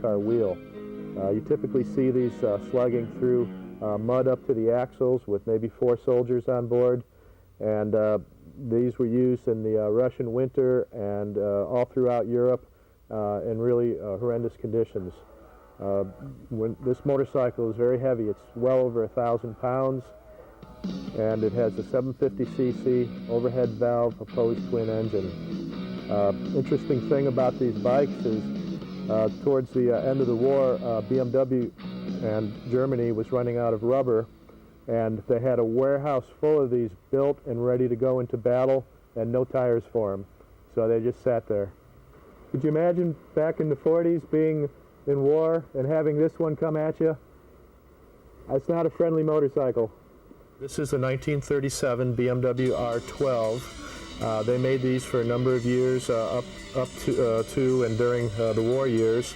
car wheel. You typically see these slugging through mud up to the axles with maybe 4 soldiers on board, and these were used in the Russian winter and all throughout Europe in really horrendous conditions. This motorcycle is very heavy. It's well over 1,000 pounds, and it has a 750cc overhead valve opposed twin engine. Interesting thing about these bikes is towards the end of the war, BMW and Germany was running out of rubber, and they had a warehouse full of these built and ready to go into battle, and no tires for them. So they just sat there. Could you imagine back in the 40s being in war and having this one come at you? It's not a friendly motorcycle. This is a 1937 BMW R12. They made these for a number of years, up to and during the war years.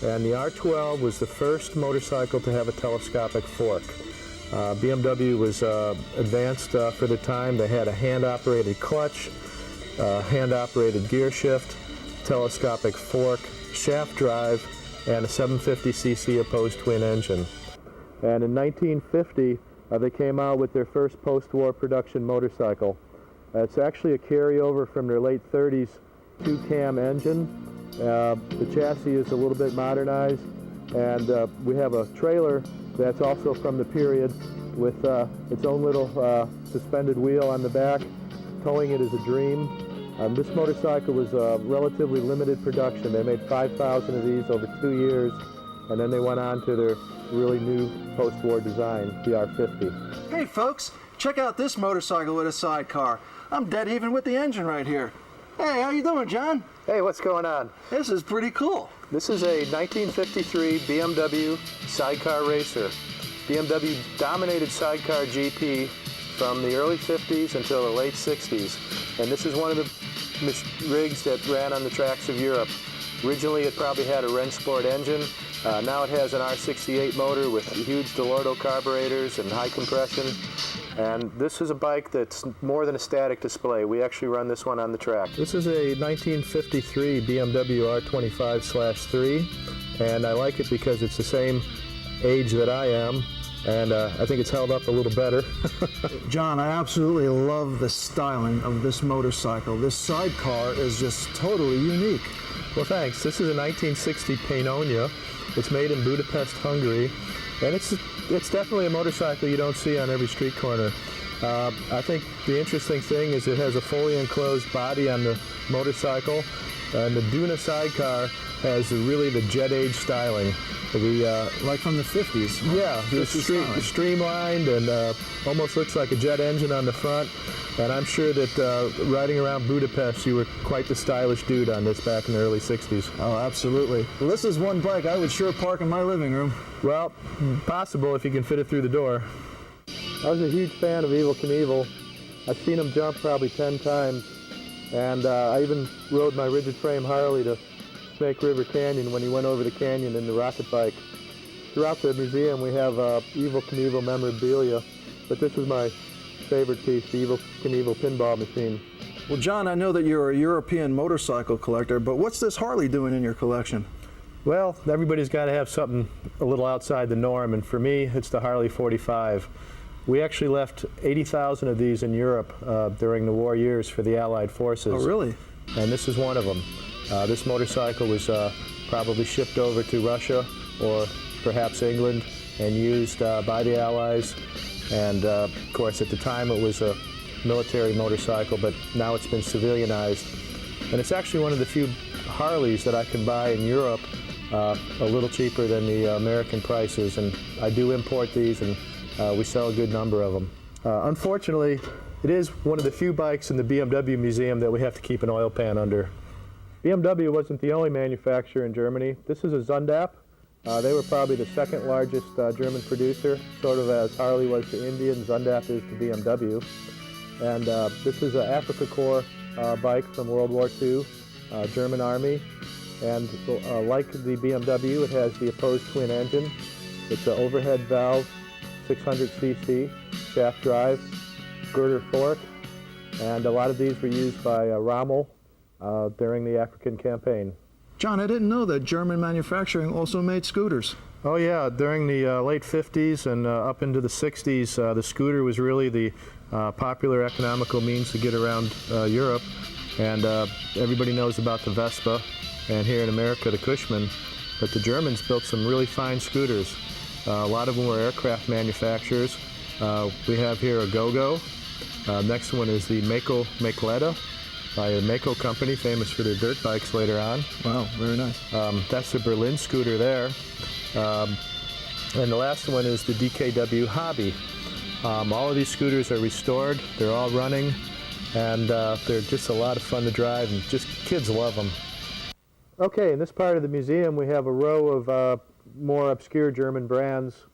And the R12 was the first motorcycle to have a telescopic fork. BMW was advanced for the time. They had a hand-operated clutch, hand-operated gear shift, telescopic fork, shaft drive, and a 750cc opposed twin engine. And in 1950, they came out with their first post-war production motorcycle. It's actually a carryover from their late 30s two-cam engine. The chassis is a little bit modernized, and we have a trailer that's also from the period with its own little suspended wheel on the back. Towing it is a dream. This motorcycle was relatively limited production. They made 5,000 of these over 2 years, and then they went on to their really new post-war design, the R50. Hey folks, check out this motorcycle with a sidecar. I'm dead even with the engine right here. Hey, how you doing, John? Hey, what's going on? This is pretty cool. This is a 1953 BMW sidecar racer. BMW dominated sidecar GP from the early 50s until the late 60s. And this is one of the rigs that ran on the tracks of Europe. Originally, it probably had a Rennsport engine. Now it has an R68 motor with huge Delorto carburetors and high compression. And this is a bike that's more than a static display. We actually run this one on the track. This is a 1953 BMW R25/3, and I like it because it's the same age that I am, and I think it's held up a little better. John, I absolutely love the styling of this motorcycle. This sidecar is just totally unique. Well, thanks. This is a 1960 Pannonia. It's made in Budapest, Hungary, and it's definitely a motorcycle you don't see on every street corner. I think the interesting thing is it has a fully enclosed body on the motorcycle, and the Duna sidecar has really the jet age styling. Like from the 50s. Yeah, it's streamlined and almost looks like a jet engine on the front. And I'm sure that riding around Budapest, you were quite the stylish dude on this back in the early 60s. Oh, absolutely. Well, this is one bike I would sure park in my living room. Well, possible if you can fit it through the door. I was a huge fan of Evel Knievel. I've seen him jump probably 10 times. And I even rode my rigid frame Harley to Snake River Canyon when he went over the canyon in the rocket bike. Throughout the museum we have Evel Knievel memorabilia, but this is my favorite piece, the Evel Knievel pinball machine. Well, John, I know that you're a European motorcycle collector, but what's this Harley doing in your collection? Well, everybody's got to have something a little outside the norm, and for me, it's the Harley 45. We actually left 80,000 of these in Europe during the war years for the Allied forces. Oh, really? And this is one of them. This motorcycle was probably shipped over to Russia or perhaps England and used by the Allies. And of course, at the time it was a military motorcycle, but now it's been civilianized. And it's actually one of the few Harleys that I can buy in Europe a little cheaper than the American prices. And I do import these, and we sell a good number of them. Unfortunately, it is one of the few bikes in the BMW museum that we have to keep an oil pan under. BMW wasn't the only manufacturer in Germany. This is a Zundap. They were probably the second largest German producer, sort of as Harley was to India and Zundap is to BMW. And this is an Africa Corps bike from World War II, German Army. And like the BMW, it has the opposed twin engine. It's an overhead valve, 600cc, shaft drive, girder fork. And a lot of these were used by Rommel during the African campaign. John, I didn't know that German manufacturing also made scooters. Oh yeah, during the late 50s and up into the 60s, the scooter was really the popular economical means to get around Europe. And everybody knows about the Vespa, and here in America, the Cushman. But the Germans built some really fine scooters. A lot of them were aircraft manufacturers. We have here a Go-Go. Next one is the Makeletta by a Mako company, famous for their dirt bikes later on. Wow, very nice. That's the Berlin scooter there. And the last one is the DKW Hobby. All of these scooters are restored. They're all running, and they're just a lot of fun to drive, and just kids love them. Okay, in this part of the museum we have a row of more obscure German brands,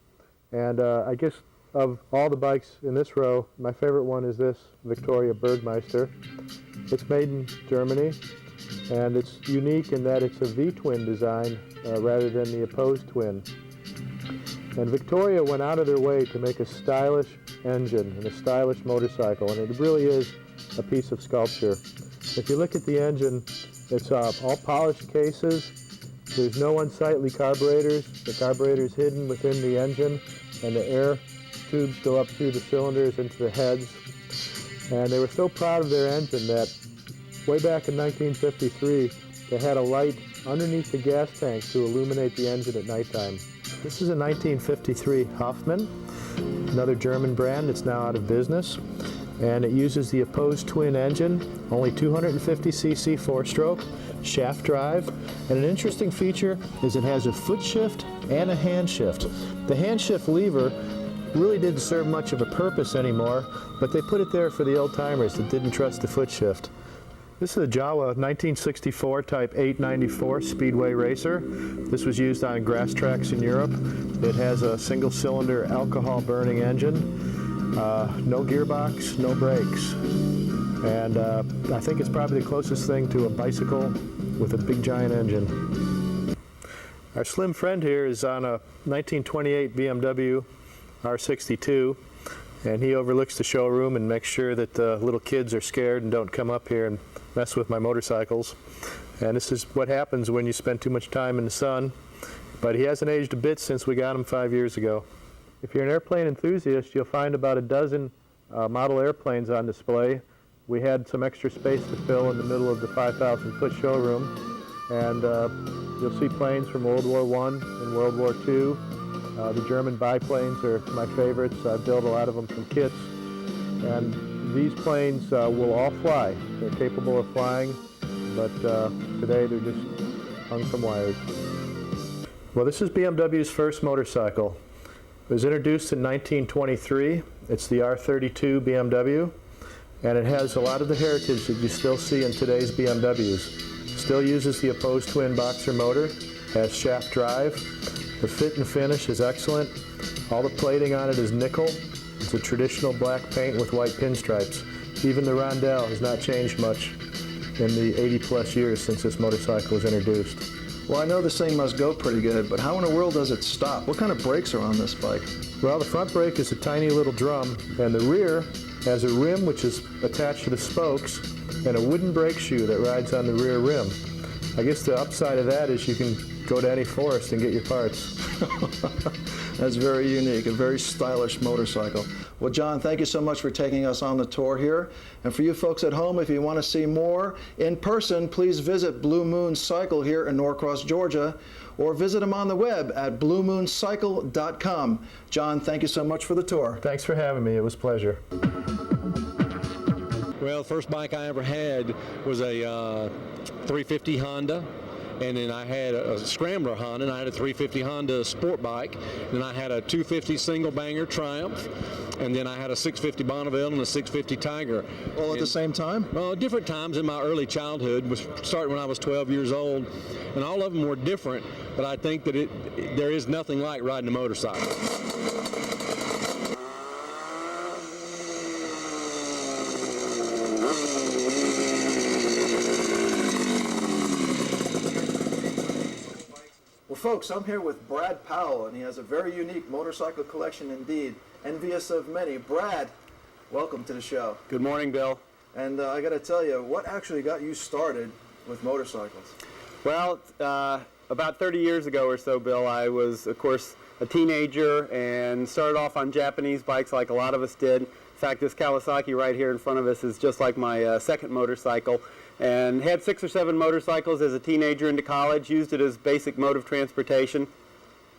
and I guess of all the bikes in this row, my favorite one is this Victoria Bergmeister. It's made in Germany, and it's unique in that it's a V-twin design rather than the opposed twin. And Victoria went out of their way to make a stylish engine and a stylish motorcycle, and it really is a piece of sculpture. If you look at the engine, it's all polished cases. There's no unsightly carburetors. The carburetor is hidden within the engine, and the air tubes go up through the cylinders into the heads. And they were so proud of their engine that way back in 1953, they had a light underneath the gas tank to illuminate the engine at nighttime. This is a 1953 Hoffmann, another German brand that's now out of business. And it uses the opposed twin engine, only 250cc four-stroke, shaft drive. And an interesting feature is it has a foot shift and a hand shift. The hand shift lever really didn't serve much of a purpose anymore, but they put it there for the old-timers that didn't trust the foot shift. This is a Jawa 1964 Type 894 Speedway Racer. This was used on grass tracks in Europe. It has a single-cylinder alcohol-burning engine, no gearbox, no brakes. And I think it's probably the closest thing to a bicycle with a big giant engine. Our slim friend here is on a 1928 BMW R62, and he overlooks the showroom and makes sure that the little kids are scared and don't come up here and mess with my motorcycles. And this is what happens when you spend too much time in the sun. But he hasn't aged a bit since we got him 5 years ago. If you're an airplane enthusiast, you'll find about a dozen model airplanes on display. We had some extra space to fill in the middle of the 5,000-foot showroom, and you'll see planes from World War I and World War II. The German biplanes are my favorites. I built a lot of them from kits. And these planes will all fly. They're capable of flying, but today they're just hung from wires. Well, this is BMW's first motorcycle. It was introduced in 1923. It's the R32 BMW, and it has a lot of the heritage that you still see in today's BMWs. Still uses the opposed twin boxer motor, has shaft drive. The fit and finish is excellent. All the plating on it is nickel. It's a traditional black paint with white pinstripes. Even the rondelle has not changed much in the 80-plus years since this motorcycle was introduced. Well, I know this thing must go pretty good, but how in the world does it stop? What kind of brakes are on this bike? Well, the front brake is a tiny little drum, and the rear has a rim which is attached to the spokes and a wooden brake shoe that rides on the rear rim. I guess the upside of that is you can go to any forest and get your parts. That's very unique, a very stylish motorcycle. Well, John, thank you so much for taking us on the tour here. And for you folks at home, if you want to see more in person, please visit Blue Moon Cycle here in Norcross, Georgia, or visit them on the web at bluemooncycle.com. John, thank you so much for the tour. Thanks for having me. It was a pleasure. Well, the first bike I ever had was a 350 Honda. And then I had a Scrambler Honda, and I had a 350 Honda sport bike. Then I had a 250 single banger Triumph, and then I had a 650 Bonneville and a 650 Tiger. All at the same time? Well, different times in my early childhood, was starting when I was 12 years old, and all of them were different, but I think that there is nothing like riding a motorcycle. Folks, I'm here with Brad Powell, and he has a very unique motorcycle collection indeed, envious of many. Brad, welcome to the show. Good morning, Bill. And I got to tell you, what actually got you started with motorcycles? Well, about 30 years ago or so, Bill, I was, of course, a teenager and started off on Japanese bikes like a lot of us did. In fact, this Kawasaki right here in front of us is just like my second motorcycle. And had 6 or 7 motorcycles as a teenager into college, used it as basic mode of transportation,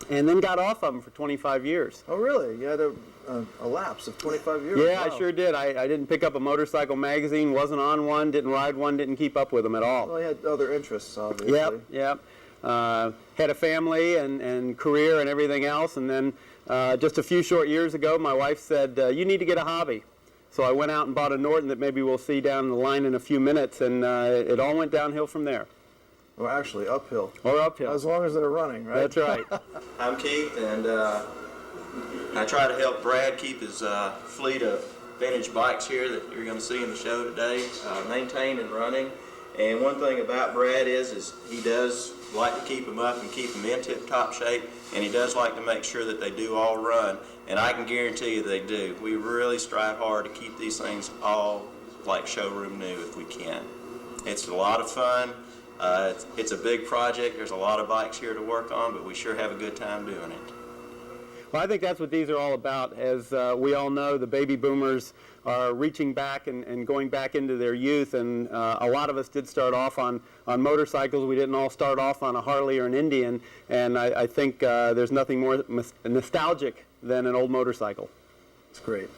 and then got off of them for 25 years. Oh, really? You had a lapse of 25 years? Yeah, Wow. I sure did. I didn't pick up a motorcycle magazine, wasn't on one, didn't ride one, didn't keep up with them at all. Well, you had other interests, obviously. Yep. Had a family and career and everything else, and then just a few short years ago, my wife said, you need to get a hobby. So I went out and bought a Norton that maybe we'll see down the line in a few minutes, and it all went downhill from there. Well, actually, uphill. Or uphill. As long as they're running, right? That's right. I'm Keith, and I try to help Brad keep his fleet of vintage bikes here that you're going to see in the show today maintained and running. And one thing about Brad is he does like to keep them up and keep them in tip-top shape, and he does like to make sure that they do all run, and I can guarantee you they do. We really strive hard to keep these things all like showroom new if we can. It's a lot of fun. It's a big project. There's a lot of bikes here to work on, but we sure have a good time doing it. Well, I think that's what these are all about. As we all know, the baby boomers are reaching back and going back into their youth, and a lot of us did start off on motorcycles. We didn't all start off on a Harley or an Indian, and I think there's nothing more nostalgic than an old motorcycle. That's great.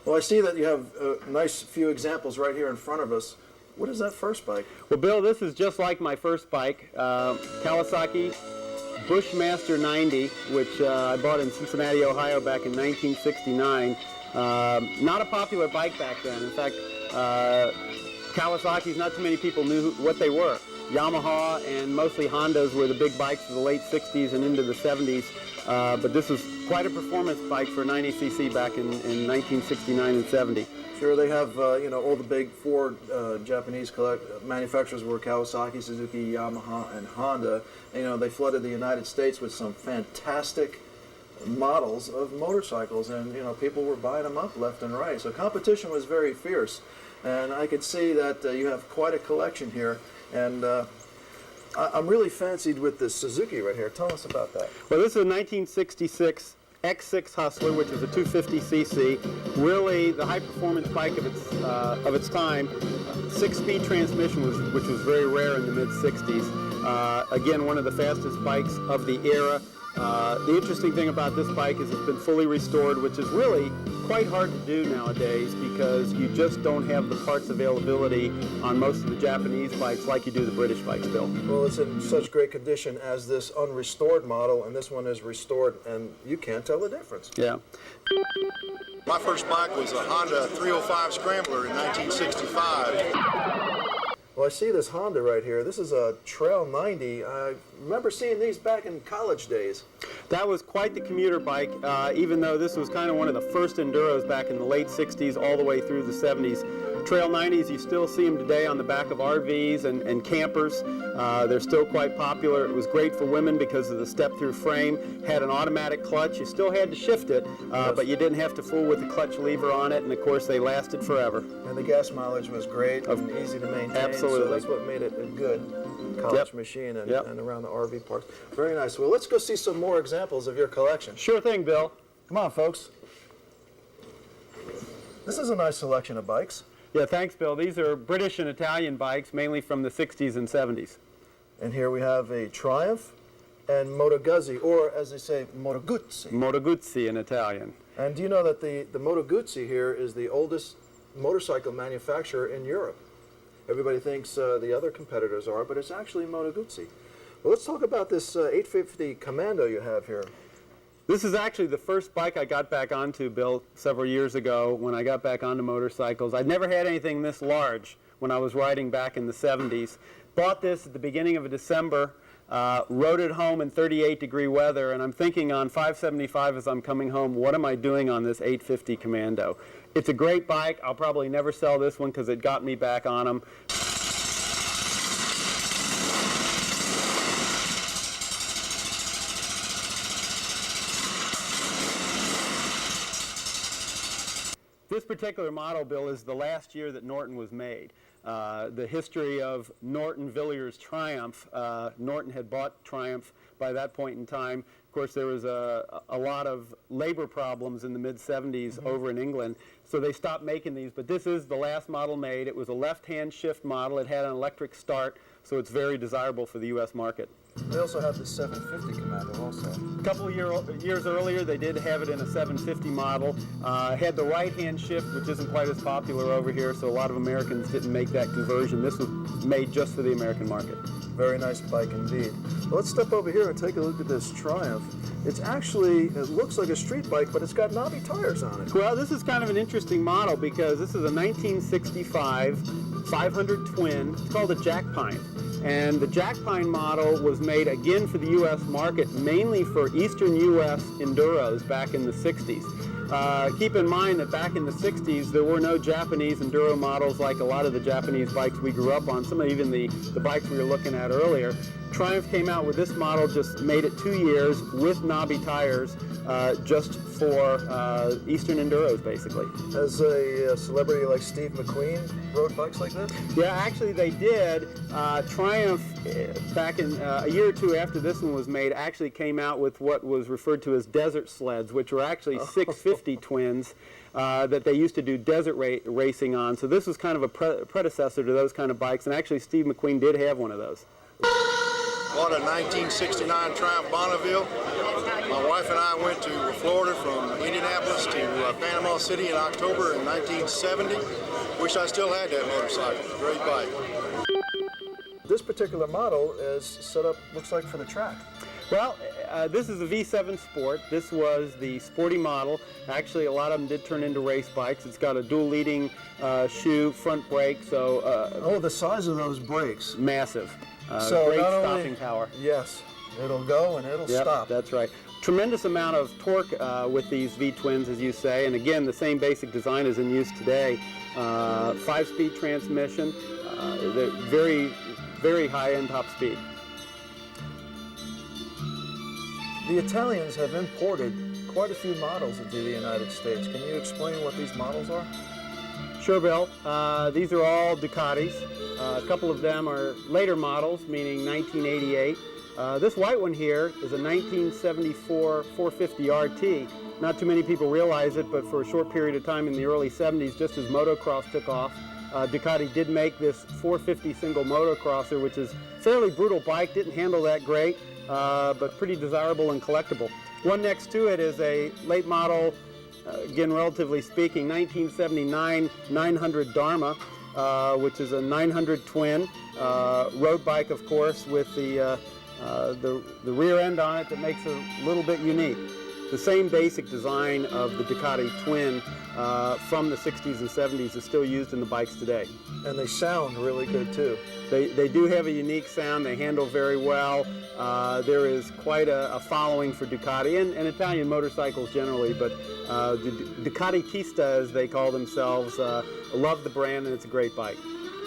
Well, I see that you have a nice few examples right here in front of us. What is that first bike? Well, Bill, this is just like my first bike, Kawasaki Bushmaster 90, which I bought in Cincinnati, Ohio back in 1969. Not a popular bike back then. In fact, Kawasaki's, not too many people knew what they were. Yamaha and mostly Hondas were the big bikes of the late 60s and into the 70s. But this was quite a performance bike for 90cc back in 1969 and 70. Sure, they have, all the big four Japanese manufacturers were Kawasaki, Suzuki, Yamaha, and Honda. And, they flooded the United States with some fantastic models of motorcycles, and, people were buying them up left and right. So competition was very fierce. And I could see that you have quite a collection here. And I'm really fancied with this Suzuki right here. Tell us about that. Well, this is a 1966 X6 Hustler, which is a 250cc, really the high-performance bike of its time. 6-speed transmission, which was very rare in the mid-60s. Again, one of the fastest bikes of the era. The interesting thing about this bike is it's been fully restored, which is really quite hard to do nowadays because you just don't have the parts availability on most of the Japanese bikes like you do the British bikes, Bill. Well, it's in such great condition as this unrestored model, and this one is restored, and you can't tell the difference. Yeah. My first bike was a Honda 305 Scrambler in 1965. Well, I see this Honda right here. This is a Trail 90. I remember seeing these back in college days. That was quite the commuter bike, even though this was kind of one of the first enduros back in the late 60s all the way through the 70s. Trail 90s, you still see them today on the back of RVs and campers. They're still quite popular. It was great for women because of the step-through frame. Had an automatic clutch. You still had to shift it, but you didn't have to fool with the clutch lever on it, and of course they lasted forever. And the gas mileage was great and easy to maintain. Absolutely. So that's what made it a good college machine and around the RV parks. Very nice. Well, let's go see some more examples of your collection. Sure thing, Bill. Come on, folks. This is a nice selection of bikes. Yeah, thanks, Bill. These are British and Italian bikes, mainly from the 60s and 70s. And here we have a Triumph and Moto Guzzi, or as they say, Moto Guzzi. Moto Guzzi in Italian. And do you know that the Moto Guzzi here is the oldest motorcycle manufacturer in Europe? Everybody thinks the other competitors are, but it's actually Moto Guzzi. Well, let's talk about this 850 Commando you have here. This is actually the first bike I got back onto, Bill, several years ago when I got back onto motorcycles. I'd never had anything this large when I was riding back in the 70s. Bought this at the beginning of December, rode it home in 38-degree weather, and I'm thinking on 575 as I'm coming home, what am I doing on this 850 Commando? It's a great bike. I'll probably never sell this one because it got me back on them. This particular model, Bill, is the last year that Norton was made. the history of Norton Villiers Triumph. Norton had bought Triumph by that point in time. Of course, there was a lot of labor problems in the mid-70s over in England, so they stopped making these. But this is the last model made. It was a left-hand shift model. It had an electric start, so it's very desirable for the U.S. market. They also have the 750 Commando also. A couple of years earlier, they did have it in a 750 model. Had the right-hand shift, which isn't quite as popular over here, so a lot of Americans didn't make that conversion. This was made just for the American market. Very nice bike indeed. Well, let's step over here and take a look at this Triumph. It's actually, it looks like a street bike, but it's got knobby tires on it. Well, this is kind of an interesting model because this is a 1965 500 twin. It's called a Jack Pine. And the Jack Pine model was made again for the U.S. market, mainly for eastern U.S. enduros back in the 60s. Keep in mind that back in the 60s, there were no Japanese enduro models like a lot of the Japanese bikes we grew up on, some of even the bikes we were looking at earlier. Triumph came out with this model, just made it 2 years with knobby tires, just for Eastern enduros, basically. Has a celebrity like Steve McQueen rode bikes like this? Yeah, actually they did. Triumph, back in a year or two after this one was made, actually came out with what was referred to as desert sleds, which were actually 650 twins that they used to do desert racing on. So this was kind of a predecessor to those kind of bikes, and actually Steve McQueen did have one of those. Bought a 1969 Triumph Bonneville. My wife and I went to Florida from Indianapolis to Panama City in October in 1970. Wish I still had that motorcycle. Great bike. This particular model is set up, looks like, for the track. Well, this is a V7 Sport. This was the sporty model. Actually, a lot of them did turn into race bikes. It's got a dual leading shoe, front brake, so... oh, the size of those brakes. Massive. So great not stopping only, power. Yes, it'll go and it'll stop. That's right. Tremendous amount of torque with these V-twins, as you say, and again, the same basic design is in use today. 5-speed transmission, they're very, very high end top speed. The Italians have imported quite a few models into the United States. Can you explain what these models are? Sure, Bill. These are all Ducatis. A couple of them are later models, meaning 1988. This white one here is a 1974 450 RT. Not too many people realize it, but for a short period of time in the early 70s, just as motocross took off, Ducati did make this 450 single motocrosser, which is a fairly brutal bike, didn't handle that great, but pretty desirable and collectible. One next to it is a late model, again relatively speaking, 1979 900 Dharma, which is a 900 twin, road bike, of course, with the rear end on it that makes it a little bit unique. The same basic design of the Ducati twin from the 60s and 70s is still used in the bikes today. And they sound really good too. They do have a unique sound. They handle very well. There is quite a following for Ducati and Italian motorcycles generally, but the Ducatista, as they call themselves, love the brand, and it's a great bike.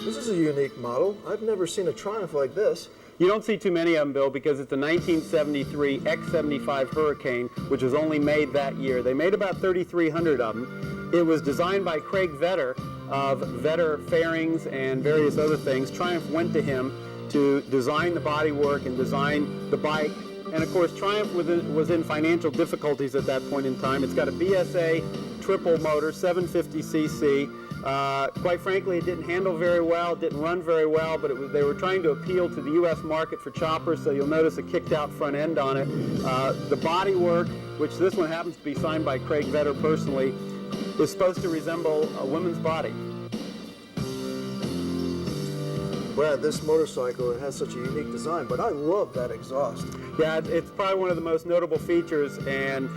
This is a unique model. I've never seen a Triumph like this. You don't see too many of them, Bill, because it's a 1973 X75 Hurricane, which was only made that year. They made about 3,300 of them. It was designed by Craig Vetter of Vetter Fairings and various other things. Triumph went to him to design the bodywork and design the bike. And of course, Triumph was in financial difficulties at that point in time. It's got a BSA triple motor, 750cc. Quite frankly, it didn't handle very well, it didn't run very well, but they were trying to appeal to the U.S. market for choppers, so you'll notice a kicked-out front end on it. The bodywork, which this one happens to be signed by Craig Vetter personally, is supposed to resemble a woman's body. Brad, this motorcycle, it has such a unique design, but I love that exhaust. Yeah, it's probably one of the most notable features, and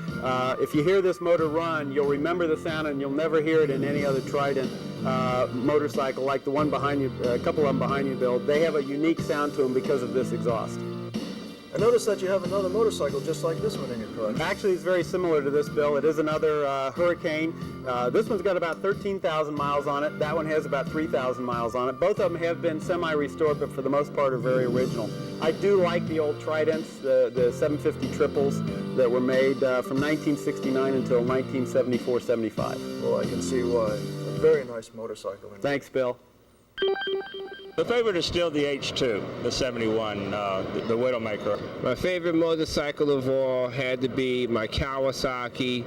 if you hear this motor run, you'll remember the sound, and you'll never hear it in any other Trident motorcycle like the one behind you, a couple of them behind you, Bill. They have a unique sound to them because of this exhaust. I noticed that you have another motorcycle just like this one in your collection. Actually, it's very similar to this, Bill. It is another Hurricane. This one's got about 13,000 miles on it. That one has about 3,000 miles on it. Both of them have been semi-restored, but for the most part are very original. I do like the old Tridents, the 750 triples that were made from 1969 until 1974-75. Well, I can see why. A very nice motorcycle. Thanks, Bill. The favorite is still the H2, the 71, the Widowmaker. My favorite motorcycle of all had to be my Kawasaki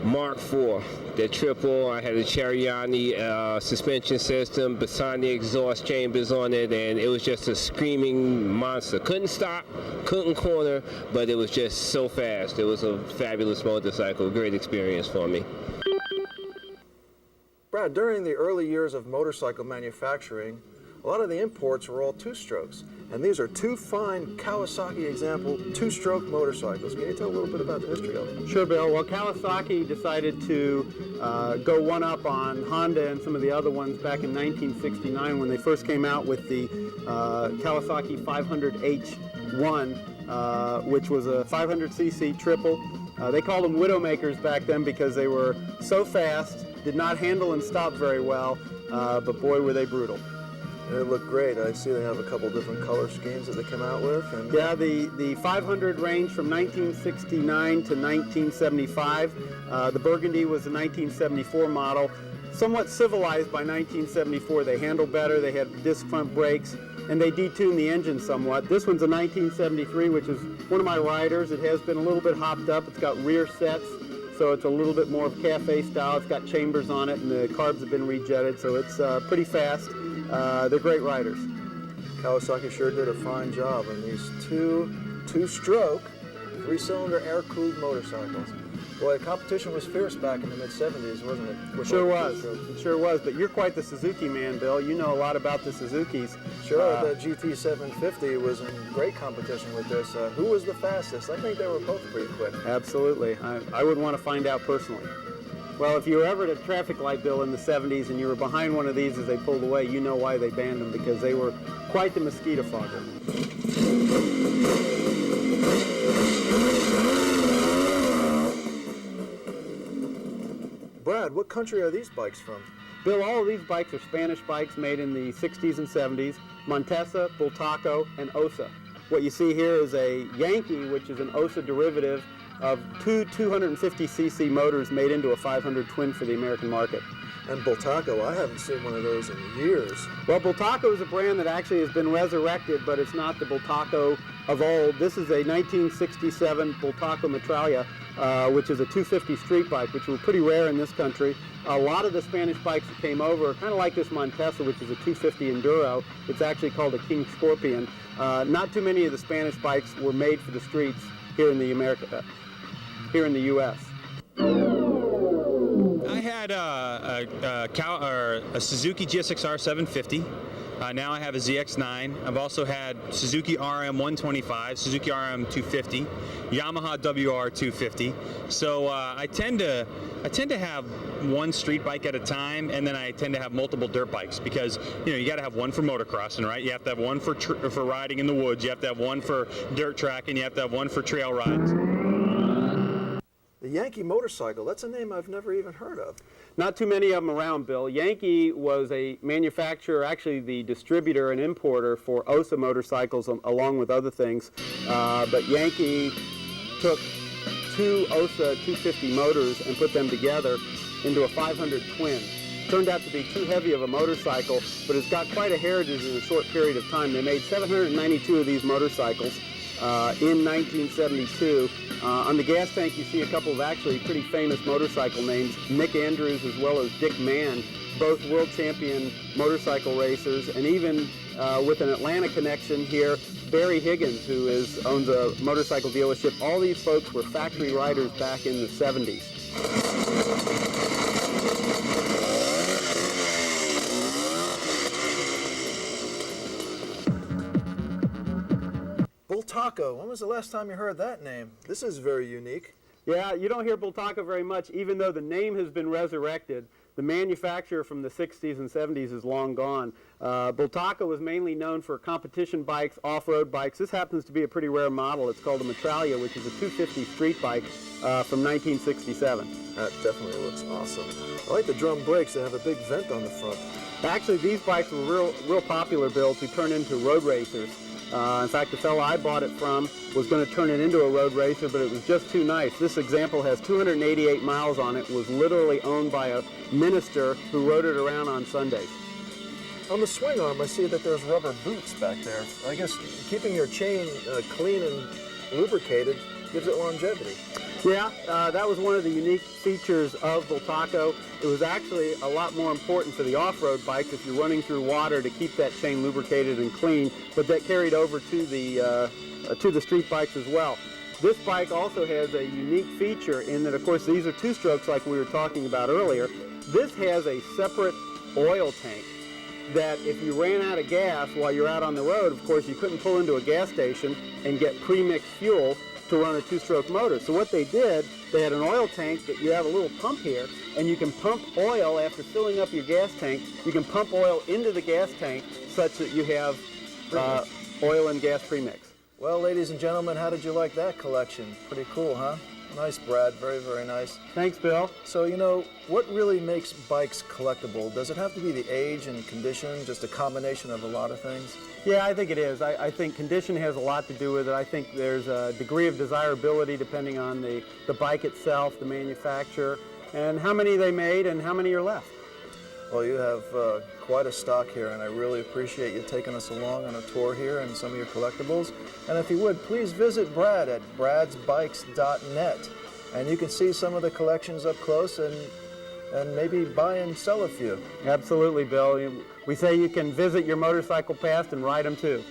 Mark IV, the triple. I had a Chariani suspension system, Bassani exhaust chambers on it, and it was just a screaming monster. Couldn't stop, couldn't corner, but it was just so fast. It was a fabulous motorcycle, great experience for me. Brad, during the early years of motorcycle manufacturing, a lot of the imports were all two-strokes, and these are two fine Kawasaki example two-stroke motorcycles. Can you tell a little bit about the history of them? Sure, Bill. Well, Kawasaki decided to go one up on Honda and some of the other ones back in 1969 when they first came out with the Kawasaki 500H1, which was a 500cc triple. They called them Widowmakers back then because they were so fast, did not handle and stop very well, but boy, were they brutal. They look great. I see they have a couple different color schemes that they come out with. And yeah, the 500 range from 1969 to 1975. The Burgundy was a 1974 model. Somewhat civilized by 1974. They handled better, they had disc front brakes, and they detuned the engine somewhat. This one's a 1973, which is one of my riders. It has been a little bit hopped up. It's got rear sets, so it's a little bit more of cafe style. It's got chambers on it, and the carbs have been rejetted, so it's pretty fast. They're great riders. Kawasaki sure did a fine job on these two-stroke, three-cylinder air-cooled motorcycles. Boy, competition was fierce back in the mid-70s, wasn't it? It sure was. It sure was. But you're quite the Suzuki man, Bill. You know a lot about the Suzukis. Sure, the GT750 was in great competition with this. Who was the fastest? I think they were both pretty quick. Absolutely. I would want to find out personally. Well, if you were ever at a traffic light, Bill, in the 70s and you were behind one of these as they pulled away, you know why they banned them, because they were quite the mosquito fogger. Brad, what country are these bikes from? Bill, all of these bikes are Spanish bikes made in the 60s and 70s, Montesa, Bultaco, and Osa. What you see here is a Yankee, which is an Osa derivative of two 250cc motors made into a 500 twin for the American market. And Bultaco, I haven't seen one of those in years. Well, Bultaco is a brand that actually has been resurrected, but it's not the Bultaco of old. This is a 1967 Bultaco Metralia, which is a 250 street bike, which were pretty rare in this country. A lot of the Spanish bikes that came over, kind of like this Montesa, which is a 250 Enduro. It's actually called a King Scorpion. Not too many of the Spanish bikes were made for the streets here in the U.S. I had a Suzuki GSX-R 750. Now I have a ZX-9. I've also had Suzuki RM 125, Suzuki RM 250, Yamaha WR 250. So I tend to have one street bike at a time, and then I tend to have multiple dirt bikes because you got to have one for motocrossing, right? You have to have one for riding in the woods. You have to have one for dirt track, and you have to have one for trail rides. The Yankee motorcycle, that's a name I've never even heard of. Not too many of them around, Bill. Yankee was a manufacturer, actually the distributor and importer for Osa motorcycles along with other things. But Yankee took two Osa 250 motors and put them together into a 500 twin. Turned out to be too heavy of a motorcycle, but it's got quite a heritage in a short period of time. They made 792 of these motorcycles in 1972. On the gas tank, you see a couple of actually pretty famous motorcycle names, Mick Andrews as well as Dick Mann, both world champion motorcycle racers, and even with an Atlanta connection here, Barry Higgins, who owns a motorcycle dealership. All these folks were factory riders back in the 70s. Bultaco, when was the last time you heard that name? This is very unique. Yeah, you don't hear Bultaco very much, even though the name has been resurrected. The manufacturer from the 60s and 70s is long gone. Bultaco was mainly known for competition bikes, off-road bikes. This happens to be a pretty rare model. It's called a Metralia, which is a 250 street bike from 1967. That definitely looks awesome. I like the drum brakes. They have a big vent on the front. Actually, these bikes were real popular builds who turned into road racers. In fact, the fellow I bought it from was going to turn it into a road racer, but it was just too nice. This example has 288 miles on it, was literally owned by a minister who rode it around on Sundays. On the swing arm, I see that there's rubber boots back there. I guess keeping your chain clean and lubricated gives it longevity. Yeah, that was one of the unique features of Bultaco. It was actually a lot more important for the off-road bikes if you're running through water to keep that chain lubricated and clean, but that carried over to the street bikes as well. This bike also has a unique feature in that, of course, these are two-strokes like we were talking about earlier. This has a separate oil tank that if you ran out of gas while you're out on the road, of course, you couldn't pull into a gas station and get pre-mixed fuel to run a two-stroke motor. So what they did, they had an oil tank that you have a little pump here, and you can pump oil after filling up your gas tank. You can pump oil into the gas tank such that you have oil and gas premix. Well, ladies and gentlemen, how did you like that collection? Pretty cool, huh? Nice, Brad. Very, very nice. Thanks, Bill. So, you know, what really makes bikes collectible? Does it have to be the age and condition, just a combination of a lot of things? Yeah, I think it is. I think condition has a lot to do with it. I think there's a degree of desirability depending on the bike itself, the manufacturer, and how many they made and how many are left. Well, you have quite a stock here, and I really appreciate you taking us along on a tour here and some of your collectibles. And if you would, please visit Brad at bradsbikes.net, and you can see some of the collections up close and maybe buy and sell a few. Absolutely, Bill. We say you can visit your motorcycle past and ride them too.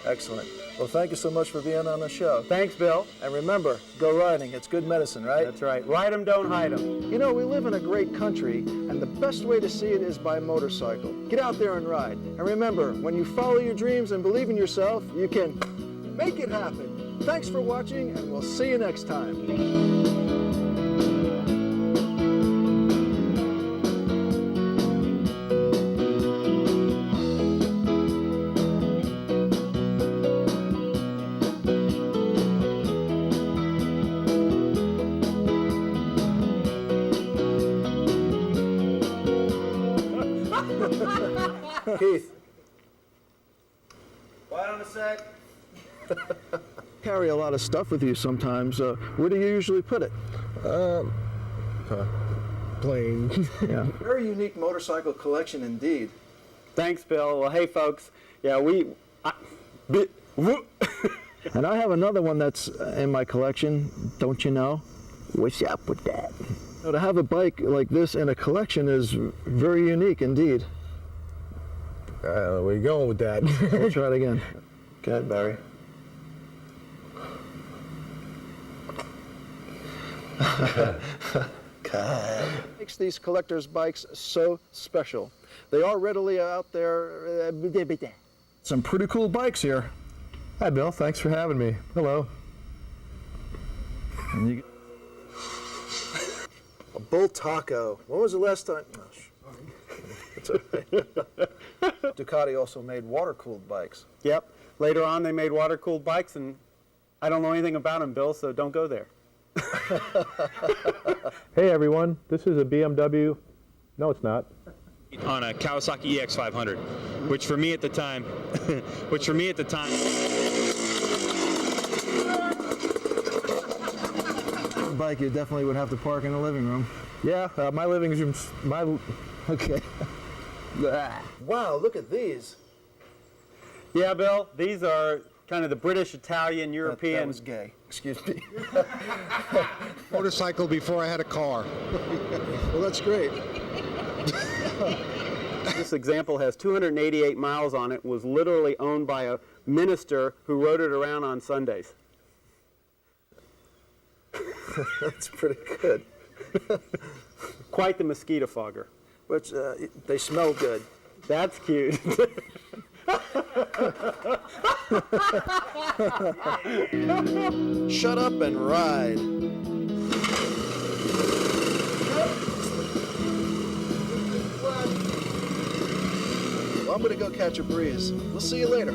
Excellent. Well, thank you so much for being on the show. Thanks, Bill. And remember, go riding. It's good medicine, right? That's right. Ride them, don't hide them. You know, we live in a great country, and the best way to see it is by motorcycle. Get out there and ride. And remember, when you follow your dreams and believe in yourself, you can make it happen. Thanks for watching, and we'll see you next time. Keith. Quiet on a sec. Carry a lot of stuff with you sometimes. Where do you usually put it? Plane. Yeah. Very unique motorcycle collection indeed. Thanks, Bill. Well, hey, folks. Yeah, And I have another one that's in my collection, don't you know? What's up with that? So to have a bike like this in a collection is very unique indeed. Where you going with that? We'll try it again. Go ahead, Barry. God. Makes these collectors' bikes so special. They are readily out there. Some pretty cool bikes here. Hi, Bill. Thanks for having me. Hello. And a Bultaco. When was the last time? Oh, it's okay. Ducati also made water-cooled bikes. Yep. Later on, they made water-cooled bikes, and I don't know anything about them, Bill, so don't go there. Hey, everyone. This is a BMW. No, it's not. On a Kawasaki EX500, which for me at the time, Bike you definitely would have to park in the living room. Yeah, my living room's Okay. Wow, look at these. Yeah, Bill, these are kind of the British, Italian, European. That was gay. Excuse me. Motorcycle before I had a car. Well, that's great. This example has 288 miles on it, was literally owned by a minister who rode it around on Sundays. That's pretty good. Quite the mosquito fogger. Which, they smell good. That's cute. Shut up and ride. Well, I'm going to go catch a breeze. We'll see you later.